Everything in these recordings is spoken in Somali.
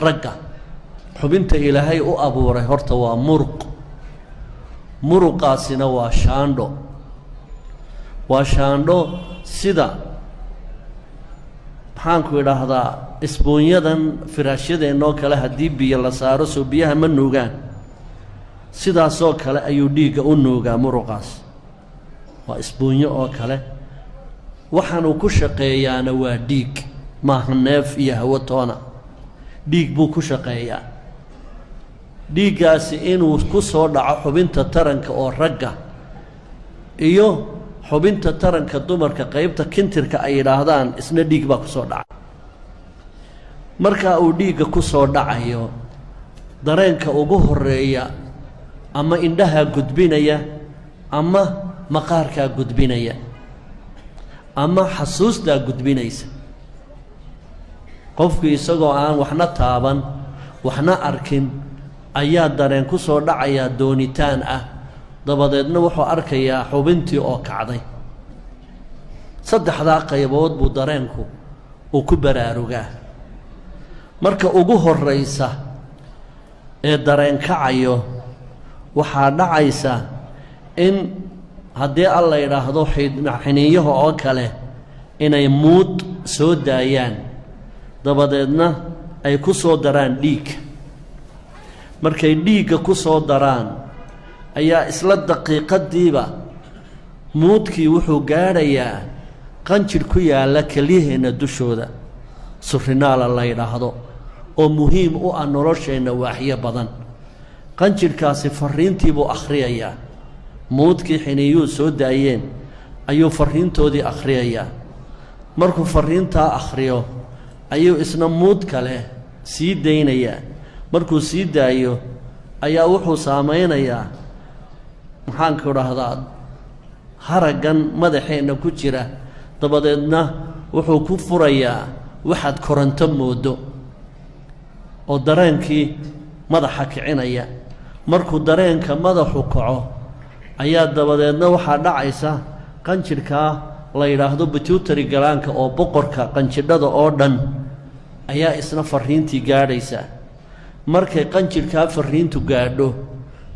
ragga xubinta ilaahay u abuuray horta waa muruqaasina waa shaandho sida maxaan ku idhaahdaa isbuunyadan firaashyadeenoo kale haddii biyo la saaro soo biyaha ma nuugaan sidaasoo kale ayuu dhiigga u nuugaa muruqaas waa isbuunyo oo kale waxaanuu ku shaqeeyaana waa dhiig maaha neef iyo hawo toona dhiig buu ku shaqeeyaa dhiiggaasi inuu ku soo dhaco xubinta taranka oo ragga iyo xubinta taranka dumarka qaybta kintirka ay yidhaahdaan isna dhiig baa ku soo dhaca marka uu dhiigga ku soo dhacayo dareenka ugu horeeya ama indhaha gudbinaya ama maqaarka gudbinaya ama xasuustaa gudbinaysa qofku isagoo aan waxna taaban waxna arkin ayaa dareen ku soo dhacaya doonitaan ah dabadeedna wuxuu arkayaa xubintii oo kacday saddexdaa qaybood buu dareenku uu ku baraarugaa marka ugu horeysa ee dareen kacayo waxaa dhacaysa in haddii alla yidhaahdo xiniinyaha oo kale inay muud soo daayaan dabadeedna ay ku soo daraan dhiig markay dhiigga ku soo daraan ayaa isla daqiiqadiiba muudkii wuxuu gaadhayaa qanjir ku yaalla kelyaheenna dushooda surinaala la yidhaahdo oo muhiim u ah nolosheenna waaxyo badan qanjirkaasi farriintii buu akhriyayaa muudkii xiniiyuhu soo daayeen ayuu farriintoodii akhriyayaa markuu farriintaa akhriyo ayuu isna muud kale sii daynayaa markuu sii daayo ayaa wuxuu saameynayaa maxaanku idhaahdaa haraggan madaxeenna ku jira dabadeedna wuxuu ku furayaa waxaad koronto moodo oo dareenkii madaxa kicinaya markuu dareenka madaxu kaco ayaa dabadeedna waxaa dhacaysa qanjirkaa la yidhaahdo pituitary galaanka oo boqorka qanjidhada oo dhan ayaa isna farriintii gaadhaysa markay qanjirkaa farriintu gaadho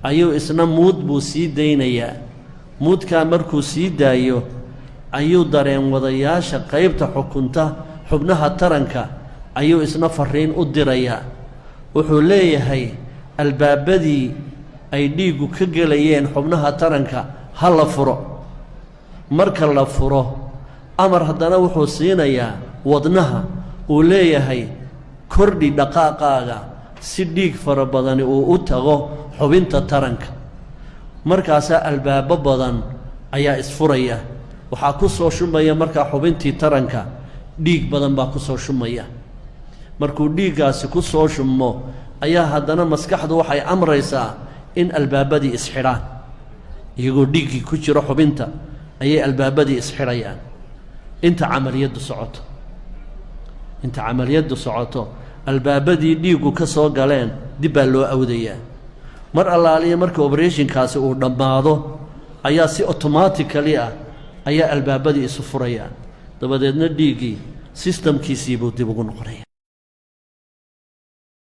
ayuu isna muud buu sii daynayaa muudkaa markuu sii daayo ayuu dareen wadayaasha qaybta xukunta xubnaha taranka ayuu isna farriin u dirayaa wuxuu leeyahay albaabadii ay dhiiggu ka gelayeen xubnaha taranka ha la furo marka la furo amar haddana wuxuu siinayaa wadnaha uu leeyahay kordhi dhaqaaqaaga si dhiig fara badani uu u tago xubinta taranka markaasaa albaabo badan ayaa isfuraya waxaa ku soo shumaya markaa xubintii taranka dhiig badan baa ku soo shumaya markuu dhiiggaasi ku soo shummo ayaa haddana maskaxdu waxay amraysaa in albaabadii isxidhaan iyagoo dhiiggii ku jiro xubinta ayay albaabadii isxidhayaan inta camaliyaddu socoto albaabadii dhiiggu ka soo galeen dib baa loo awdayaa mar allaaliya marka obereshinkaasi uu dhammaado ayaa si automatically ah ayaa albaabadii isu furayaan dabadeedna dhiiggii sistamkiisii buu dib ugu noqonaya